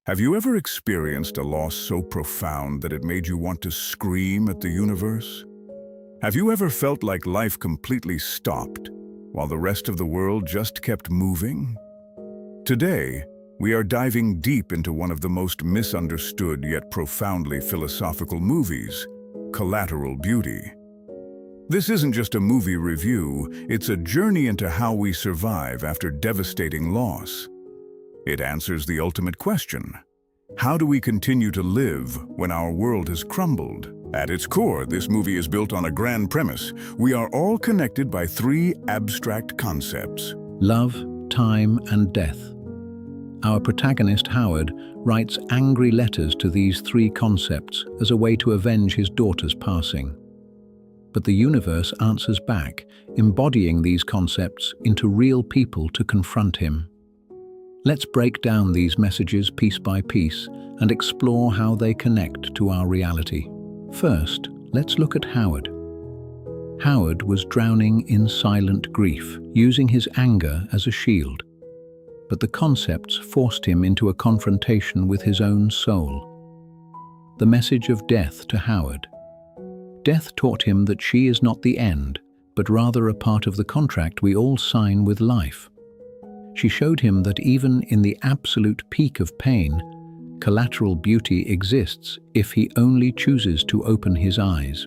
Have you ever experienced a loss so profound that it made you want to scream at the universe? Have you ever felt like life completely stopped while the rest of the world just kept moving? Today, we are diving deep into one of the most misunderstood yet profoundly philosophical movies, Collateral Beauty. This isn't just a movie review, it's a journey into how we survive after devastating loss. It answers the ultimate question: how do we continue to live when our world has crumbled? At its core, this movie is built on a grand premise. We are all connected by three abstract concepts: love, time, and death. Our protagonist, Howard, writes angry letters to these three concepts as a way to avenge his daughter's passing. But the universe answers back, embodying these concepts into real people to confront him. Let's break down these messages piece by piece and explore how they connect to our reality. First, let's look at Howard. Howard was drowning in silent grief, using his anger as a shield. But the concepts forced him into a confrontation with his own soul. The message of death to Howard. Death taught him that she is not the end, but rather a part of the contract we all sign with life. She showed him that even in the absolute peak of pain, collateral beauty exists if he only chooses to open his eyes.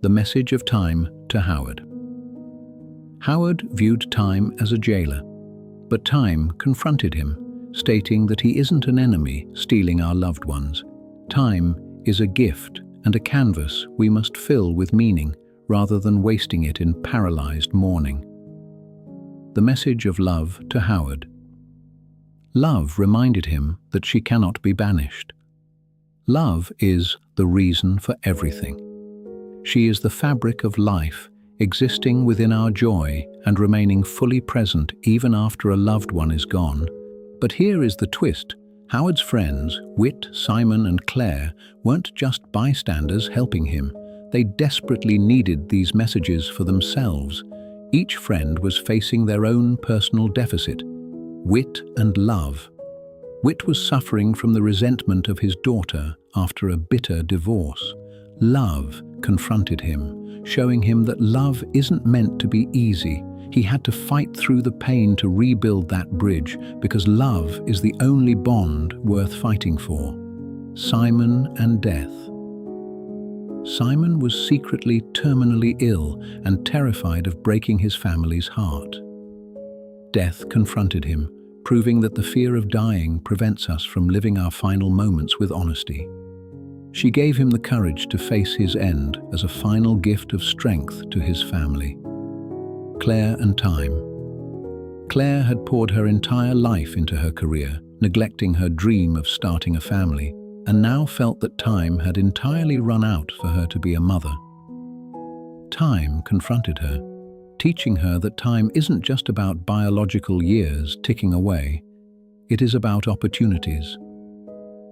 The message of time to Howard. Howard viewed time as a jailer, but time confronted him, stating that he isn't an enemy stealing our loved ones. Time is a gift and a canvas we must fill with meaning rather than wasting it in paralyzed mourning. The message of love to Howard. Love reminded him that she cannot be banished. Love is the reason for everything. She is the fabric of life, existing within our joy and remaining fully present even after a loved one is gone. But here is the twist. Howard's friends, Whit, Simon, and Claire, weren't just bystanders helping him. They desperately needed these messages for themselves. Each friend was facing their own personal deficit: wit and love. Whit was suffering from the resentment of his daughter after a bitter divorce. Love confronted him, showing him that love isn't meant to be easy. He had to fight through the pain to rebuild that bridge, because love is the only bond worth fighting for. Simon and death. Simon was secretly terminally ill and terrified of breaking his family's heart. Death confronted him, proving that the fear of dying prevents us from living our final moments with honesty. She gave him the courage to face his end as a final gift of strength to his family. Claire and time. Claire had poured her entire life into her career, neglecting her dream of starting a family, and now felt that time had entirely run out for her to be a mother. Time confronted her, teaching her that time isn't just about biological years ticking away. It is about opportunities.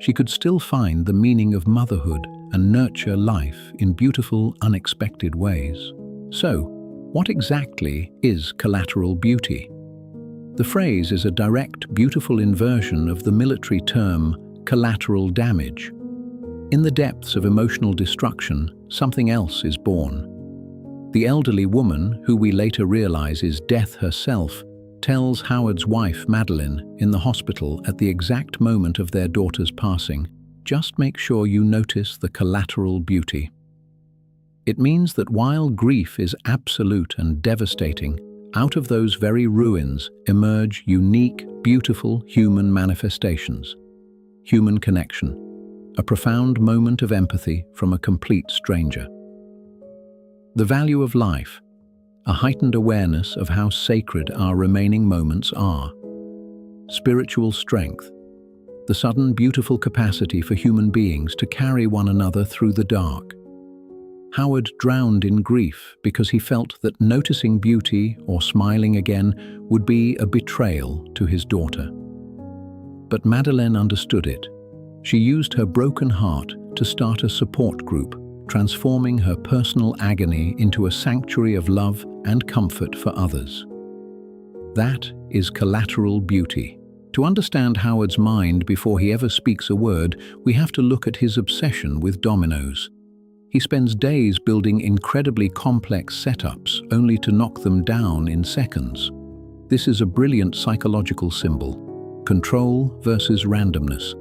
She could still find the meaning of motherhood and nurture life in beautiful, unexpected ways. So, what exactly is collateral beauty? The phrase is a direct, beautiful inversion of the military term collateral damage. In the depths of emotional destruction, something else is born. The elderly woman, who we later realize is death herself, tells Howard's wife, Madeline, in the hospital at the exact moment of their daughter's passing, "Just make sure you notice the collateral beauty." It means that while grief is absolute and devastating, out of those very ruins emerge unique, beautiful human manifestations. Human connection, a profound moment of empathy from a complete stranger. The value of life, a heightened awareness of how sacred our remaining moments are. Spiritual strength, the sudden beautiful capacity for human beings to carry one another through the dark. Howard drowned in grief because he felt that noticing beauty or smiling again would be a betrayal to his daughter. But Madeleine understood it. She used her broken heart to start a support group, transforming her personal agony into a sanctuary of love and comfort for others. That is collateral beauty, To understand Howard's mind before he ever speaks a word, we have to look at his obsession with dominoes. He spends days building incredibly complex setups only to knock them down in seconds. This is a brilliant psychological symbol: control versus randomness.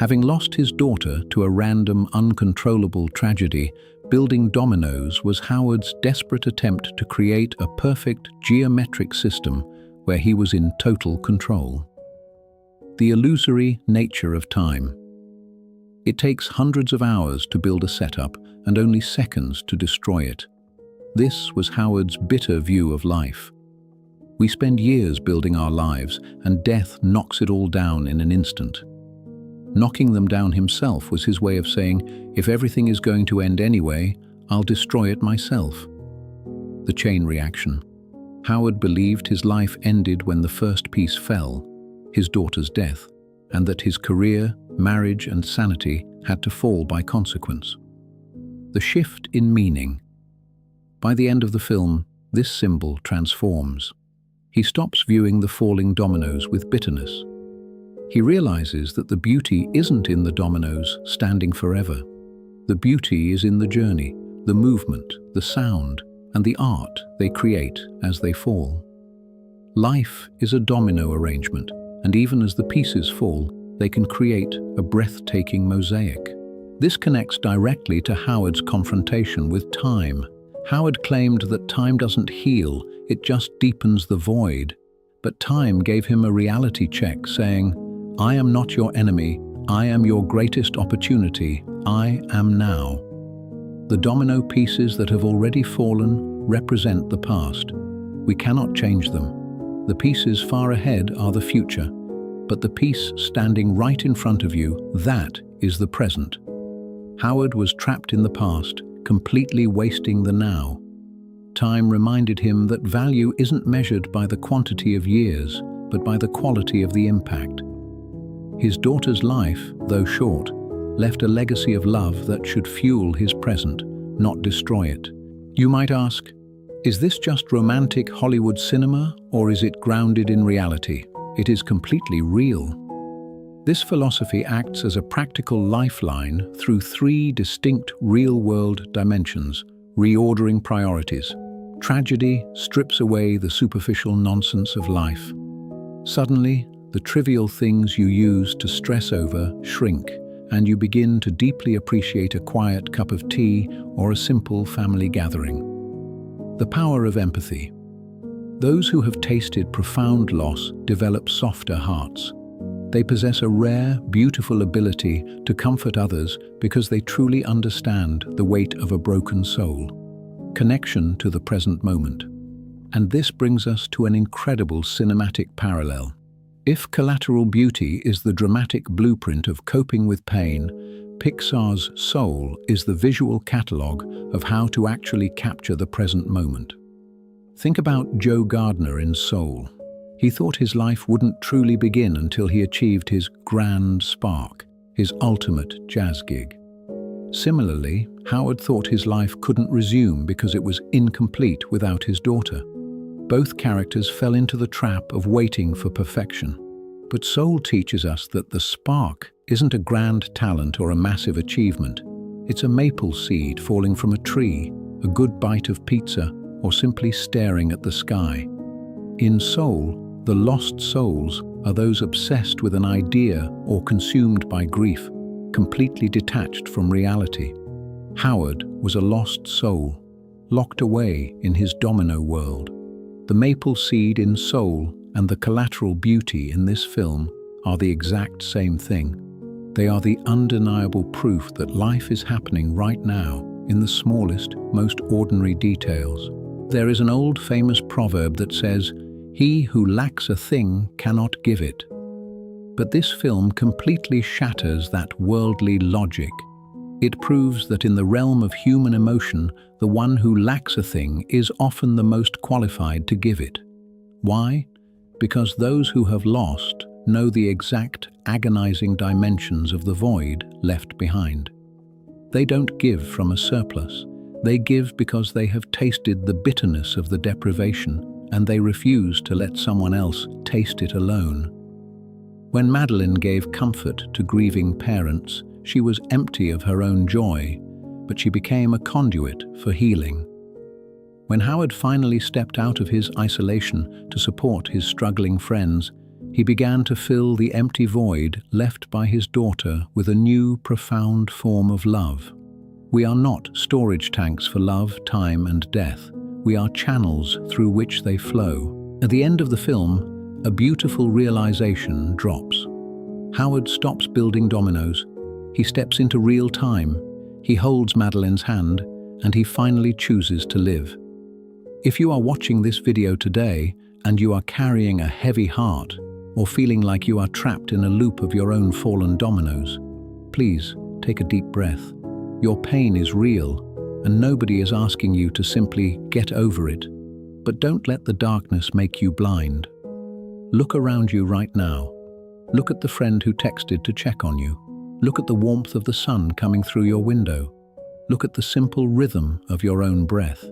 Having lost his daughter to a random, uncontrollable tragedy, building dominoes was Howard's desperate attempt to create a perfect geometric system where he was in total control. The illusory nature of time. It takes hundreds of hours to build a setup and only seconds to destroy it. This was Howard's bitter view of life. We spend years building our lives, and death knocks it all down in an instant. Knocking them down himself was his way of saying, if everything is going to end anyway, I'll destroy it myself. The chain reaction. Howard believed his life ended when the first piece fell, his daughter's death, and that his career, marriage, and sanity had to fall by consequence. The shift in meaning. By the end of the film, this symbol transforms. He stops viewing the falling dominoes with bitterness. He realizes that the beauty isn't in the dominoes standing forever. The beauty is in the journey, the movement, the sound, and the art they create as they fall. Life is a domino arrangement, and even as the pieces fall, they can create a breathtaking mosaic. This connects directly to Howard's confrontation with time. Howard claimed that time doesn't heal, it just deepens the void. But time gave him a reality check, saying, I am not your enemy, I am your greatest opportunity, I am now. The domino pieces that have already fallen represent the past. We cannot change them. The pieces far ahead are the future, but the piece standing right in front of you, that is the present. Howard was trapped in the past, completely wasting the now. Time reminded him that value isn't measured by the quantity of years, but by the quality of the impact. His daughter's life, though short, left a legacy of love that should fuel his present, not destroy it. You might ask, is this just romantic Hollywood cinema, or is it grounded in reality? It is completely real. This philosophy acts as a practical lifeline through three distinct real-world dimensions: reordering priorities. Tragedy strips away the superficial nonsense of life. Suddenly, the trivial things you used to stress over shrink, and you begin to deeply appreciate a quiet cup of tea or a simple family gathering. The power of empathy. Those who have tasted profound loss develop softer hearts. They possess a rare, beautiful ability to comfort others because they truly understand the weight of a broken soul. Connection to the present moment. And this brings us to an incredible cinematic parallel. If Collateral beauty is the dramatic blueprint of coping with pain, Pixar's Soul is the visual catalogue of how to actually capture the present moment. Think about Joe Gardner in Soul. He thought his life wouldn't truly begin until he achieved his grand spark, his ultimate jazz gig. Similarly, Howard thought his life couldn't resume because it was incomplete without his daughter. Both characters fell into the trap of waiting for perfection. But Soul teaches us that the spark isn't a grand talent or a massive achievement. It's a maple seed falling from a tree, a good bite of pizza, or simply staring at the sky. In Soul, the lost souls are those obsessed with an idea or consumed by grief, completely detached from reality. Howard was a lost soul, locked away in his domino world. The maple seed in Soul and the collateral beauty in this film are the exact same thing. They are the undeniable proof that life is happening right now in the smallest, most ordinary details. There is an old famous proverb that says, "He who lacks a thing cannot give it." But this film completely shatters that worldly logic. It proves that in the realm of human emotion, the one who lacks a thing is often the most qualified to give it. Why? Because those who have lost know the exact agonizing dimensions of the void left behind. They don't give from a surplus. They give because they have tasted the bitterness of the deprivation, and they refuse to let someone else taste it alone. When Madeline gave comfort to grieving parents, she was empty of her own joy, but she became a conduit for healing. When Howard finally stepped out of his isolation to support his struggling friends, he began to fill the empty void left by his daughter with a new, profound form of love. We are not storage tanks for love, time, and death. We are channels through which they flow. At the end of the film, a beautiful realization drops. Howard stops building dominoes. He steps into real time. He holds Madeline's hand, and he finally chooses to live. If you are watching this video today and you are carrying a heavy heart or feeling like you are trapped in a loop of your own fallen dominoes, please take a deep breath. Your pain is real, and nobody is asking you to simply get over it. But don't let the darkness make you blind. Look around you right now. Look at the friend who texted to check on you. Look at the warmth of the sun coming through your window. Look at the simple rhythm of your own breath.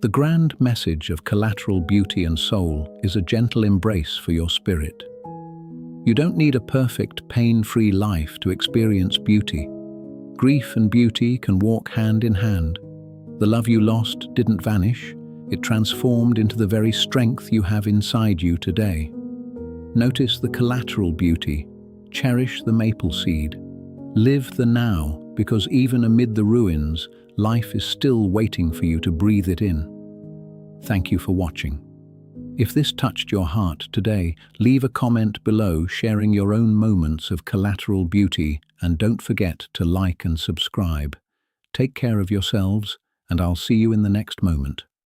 The grand message of collateral beauty and soul is a gentle embrace for your spirit. You don't need a perfect, pain-free life to experience beauty. Grief and beauty can walk hand in hand. The love you lost didn't vanish. It transformed into the very strength you have inside you today. Notice the collateral beauty. Cherish the maple seed. Live the now, because even amid the ruins, life is still waiting for you to breathe it in. Thank you for watching. If this touched your heart today, leave a comment below sharing your own moments of collateral beauty, and don't forget to like and subscribe. Take care of yourselves, and I'll see you in the next moment.